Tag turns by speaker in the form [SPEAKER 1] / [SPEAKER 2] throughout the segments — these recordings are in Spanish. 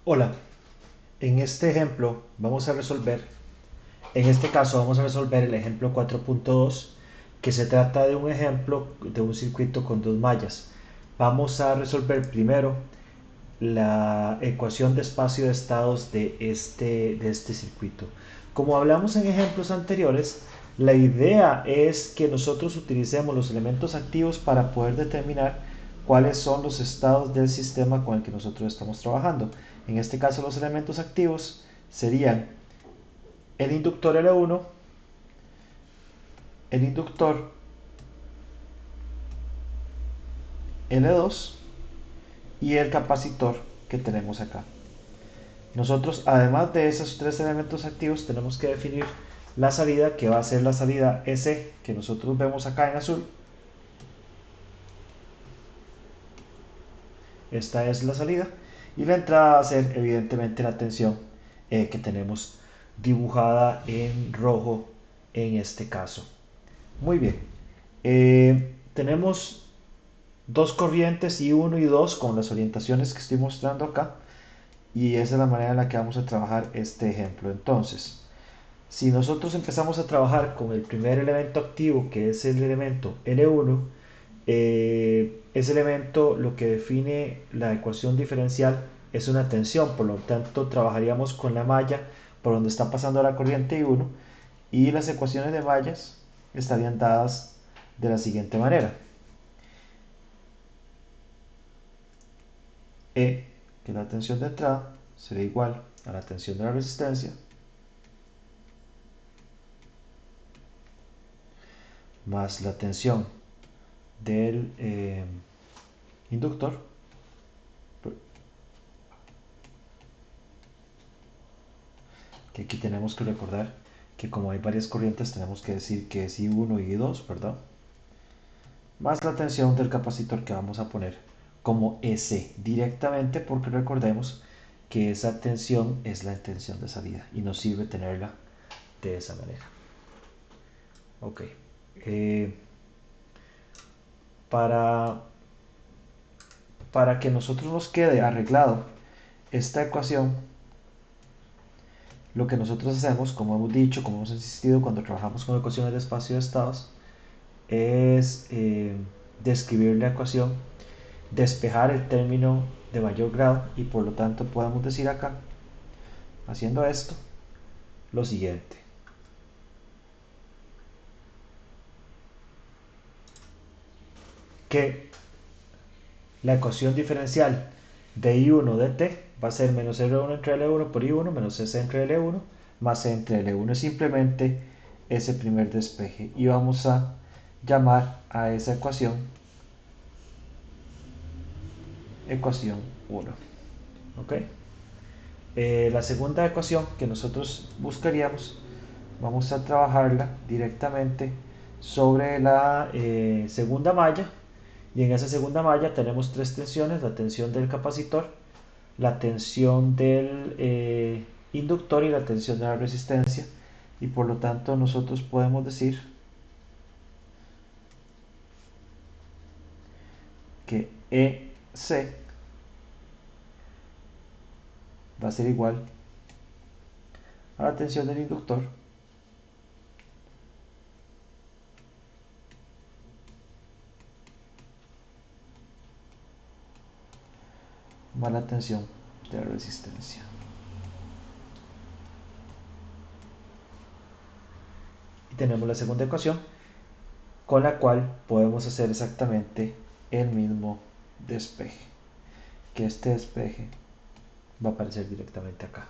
[SPEAKER 1] Hola, en este ejemplo en este caso vamos a resolver el ejemplo 4.2, que se trata de un ejemplo de un circuito con dos mallas. Vamos a resolver primero la ecuación de espacio de estados de este circuito. Como hablamos en ejemplos anteriores, la idea es que nosotros utilicemos los elementos activos para poder determinar cuáles son los estados del sistema con el que nosotros estamos trabajando. En este caso, los elementos activos serían el inductor L1, el inductor L2 y el capacitor que tenemos acá. Nosotros, además de esos tres elementos activos, tenemos que definir la salida, que va a ser la salida S, que nosotros vemos acá en azul. Esta es la salida. Y la entrada va a ser, evidentemente, la tensión que tenemos dibujada en rojo en este caso. Muy bien. Tenemos dos corrientes, I1 y 2, con las orientaciones que estoy mostrando acá. Y esa es la manera en la que vamos a trabajar este ejemplo. Entonces, si nosotros empezamos a trabajar con el primer elemento activo, que es el elemento L1, ese elemento lo que define la ecuación diferencial es una tensión, por lo tanto trabajaríamos con la malla por donde está pasando la corriente I1 y las ecuaciones de mallas estarían dadas de la siguiente manera. E, que es la tensión de entrada, será igual a la tensión de la resistencia más la tensión del inductor, que aquí tenemos que recordar que como hay varias corrientes tenemos que decir que es I1 y I2, ¿verdad? Más la tensión del capacitor que vamos a poner como S directamente, porque recordemos que esa tensión es la tensión de salida y nos sirve tenerla de esa manera. Ok. Eh, para, para que nosotros nos quede arreglado esta ecuación, lo que nosotros hacemos, como hemos dicho, como hemos insistido cuando trabajamos con ecuaciones de espacio de estados, es describir la ecuación, despejar el término de mayor grado y por lo tanto podemos decir acá, haciendo esto, lo siguiente. Que la ecuación diferencial de I1 de t va a ser menos R1 entre L1 por I1 menos S entre L1 más C entre L1. Es simplemente ese primer despeje. Y vamos a llamar a esa ecuación 1. ¿Ok? La segunda ecuación que nosotros buscaríamos, vamos a trabajarla directamente sobre la segunda malla, y en esa segunda malla tenemos tres tensiones: la tensión del capacitor, la tensión del inductor y la tensión de la resistencia, y por lo tanto nosotros podemos decir que EC va a ser igual a la tensión del inductor más la tensión de la resistencia. Y tenemos la segunda ecuación, con la cual podemos hacer exactamente el mismo despeje, que este despeje va a aparecer directamente acá.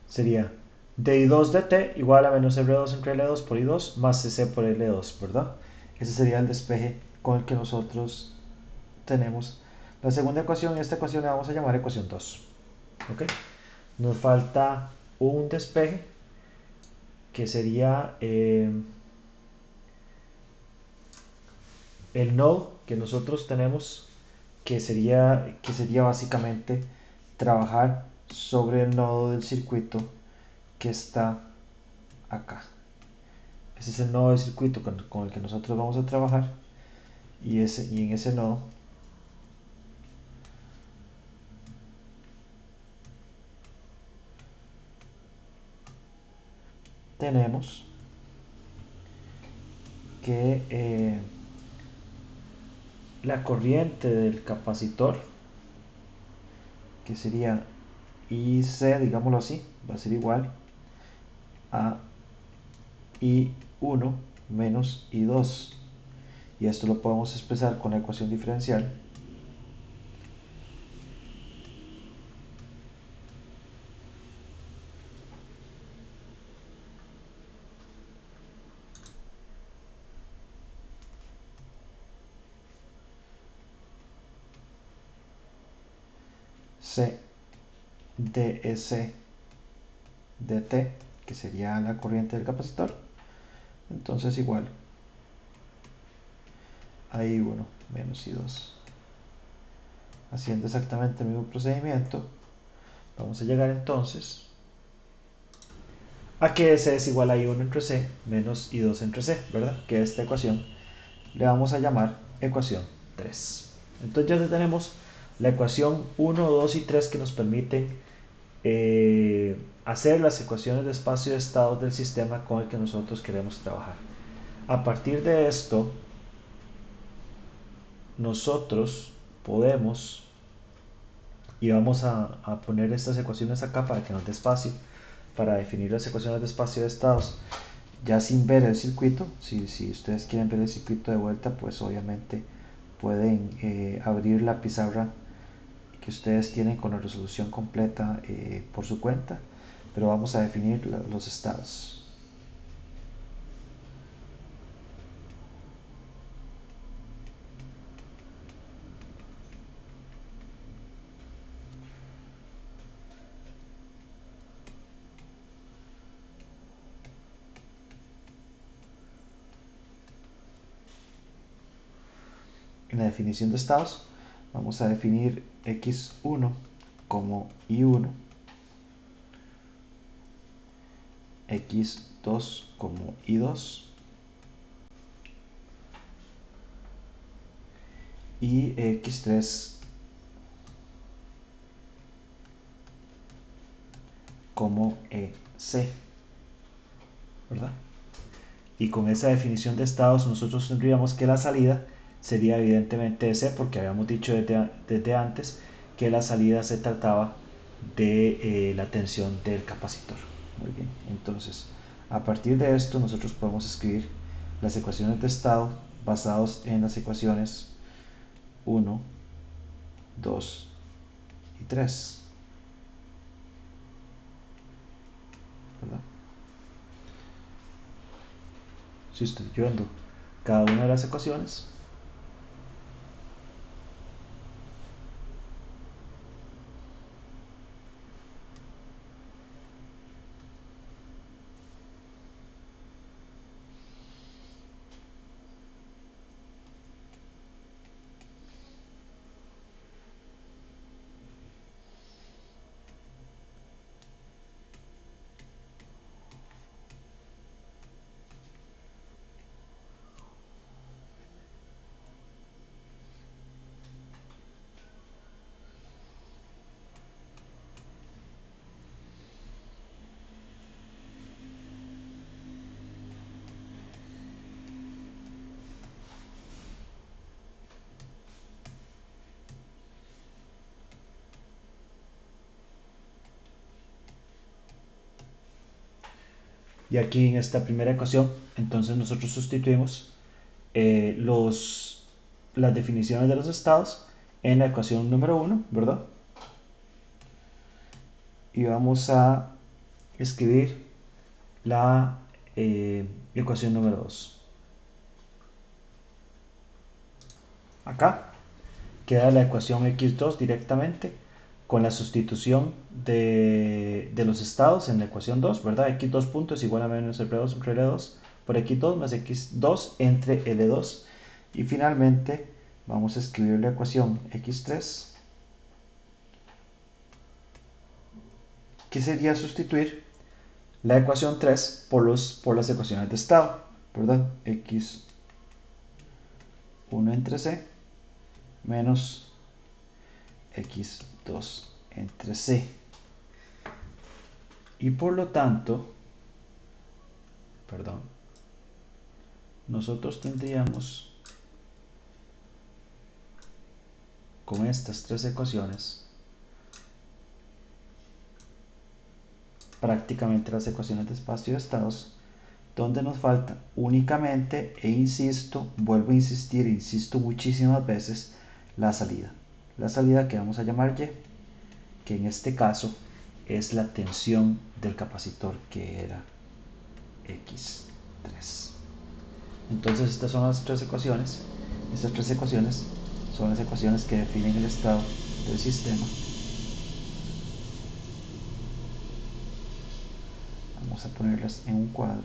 [SPEAKER 1] Sería di2 de t igual a menos R2 entre L2 por I2 más CC por L2, ¿verdad? Ese sería el despeje con el que nosotros tenemos la segunda ecuación, y esta ecuación la vamos a llamar ecuación 2. ¿Ok? Nos falta un despeje que sería el node que nosotros tenemos, que sería básicamente trabajar sobre el nodo del circuito que está acá. Ese es el nodo del circuito con el que nosotros vamos a trabajar, y en ese nodo tenemos que la corriente del capacitor, que sería IC, digámoslo así, va a ser igual a I1 menos I2. Y esto lo podemos expresar con la ecuación diferencial C dS dt, que sería la corriente del capacitor. Entonces igual a I1 menos I2. Haciendo exactamente el mismo procedimiento, vamos a llegar entonces a que S es igual a I1 entre C menos I2 entre C, ¿verdad? Que esta ecuación le vamos a llamar ecuación 3. Entonces ya tenemos la ecuación 1, 2 y 3 que nos permiten hacer las ecuaciones de espacio y de estados del sistema con el que nosotros queremos trabajar. A partir de esto, nosotros podemos, y vamos a poner estas ecuaciones acá para que nos dé espacio, para definir las ecuaciones de espacio y de estados, ya sin ver el circuito. Si ustedes quieren ver el circuito de vuelta, pues obviamente pueden abrir la pizarra que ustedes tienen con la resolución completa por su cuenta, pero vamos a definir los estados. En la definición de estados vamos a definir x1 como i1, x2 como i2 y x3 como c, ¿verdad? Y con esa definición de estados nosotros tendríamos que la salida sería evidentemente C, porque habíamos dicho desde antes que la salida se trataba de la tensión del capacitor. Muy bien, entonces a partir de esto nosotros podemos escribir las ecuaciones de estado basados en las ecuaciones 1, 2 y 3, ¿verdad? Sustituyendo cada una de las ecuaciones, y aquí en esta primera ecuación entonces nosotros sustituimos las definiciones de los estados en la ecuación número 1, ¿verdad? Y vamos a escribir la ecuación número 2. Acá queda la ecuación x2 directamente con la sustitución de los estados en la ecuación 2, ¿verdad? X2 punto es igual a menos L2 entre L2 por X2 más X2 entre L2. Y finalmente vamos a escribir la ecuación X3, que sería sustituir la ecuación 3 por las ecuaciones de estado, ¿verdad? X1 entre C menos X2 entre C. Y por lo tanto, perdón, nosotros tendríamos con estas tres ecuaciones prácticamente las ecuaciones de espacio de estados, donde nos falta únicamente, e insisto, vuelvo a insistir, insisto muchísimas veces, la salida. La salida que vamos a llamar Y, que en este caso es la tensión del capacitor, que era X3. Entonces estas son las tres ecuaciones. Estas tres ecuaciones son las ecuaciones que definen el estado del sistema. Vamos a ponerlas en un cuadro.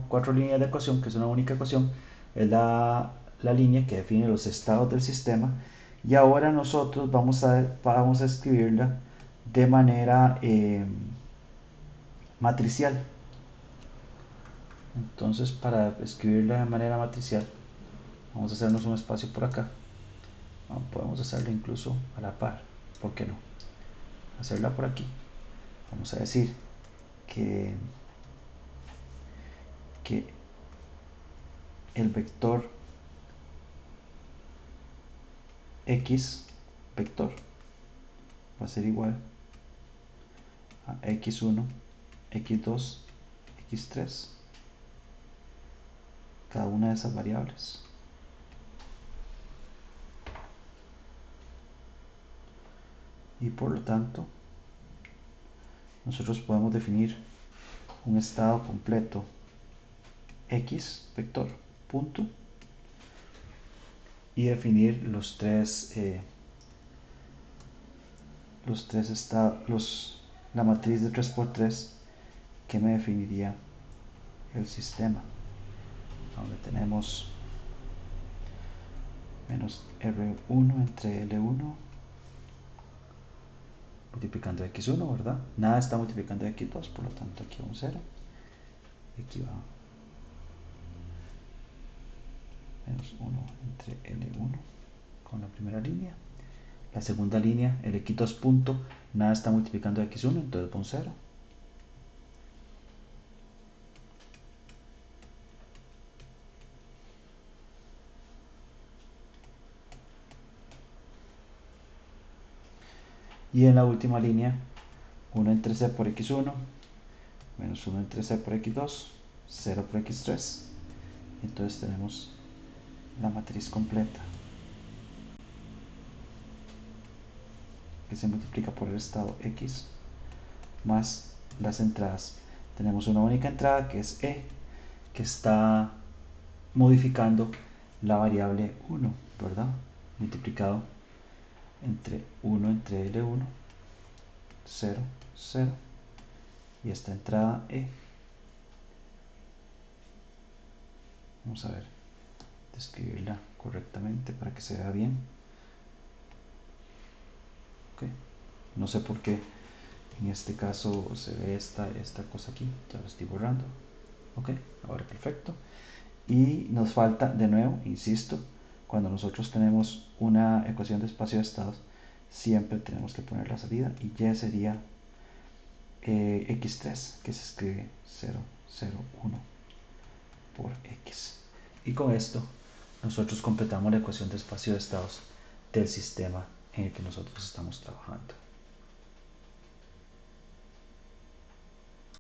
[SPEAKER 1] Cuatro líneas de ecuación, que es una única ecuación, es la línea que define los estados del sistema. Y ahora nosotros vamos a escribirla de manera matricial. Entonces, para escribirla de manera matricial, vamos a hacernos un espacio por acá. Podemos hacerlo incluso a la par, ¿por qué no? Hacerla por aquí. Vamos a decir que el vector X vector va a ser igual a X1, X2, X3, cada una de esas variables. Y por lo tanto, nosotros podemos definir un estado completo X vector punto y definir la matriz de 3×3 que me definiría el sistema, donde tenemos menos R1 entre L1 multiplicando x1, ¿verdad? Nada está multiplicando x2, por lo tanto aquí va un 0 y aquí va menos 1 entre L1 con la primera línea. La segunda línea, el x2 punto, nada está multiplicando x1, entonces va un 0. Y en la última línea, 1 entre c por x1, menos 1 entre c por x2, 0 por x3. Entonces tenemos la matriz completa, que se multiplica por el estado x, más las entradas. Tenemos una única entrada, que es E, que está modificando la variable 1, ¿verdad? Multiplicado entre 1 entre L1, 0, 0, y esta entrada E. Vamos a ver, describirla correctamente para que se vea bien. Okay. No sé por qué en este caso se ve esta cosa aquí, ya lo estoy borrando. Ok, ahora perfecto. Y nos falta, de nuevo, insisto, cuando nosotros tenemos una ecuación de espacio de estados, siempre tenemos que poner la salida, y Y sería x3, que se escribe 0, 0, 1 por x. Y con esto nosotros completamos la ecuación de espacio de estados del sistema en el que nosotros estamos trabajando.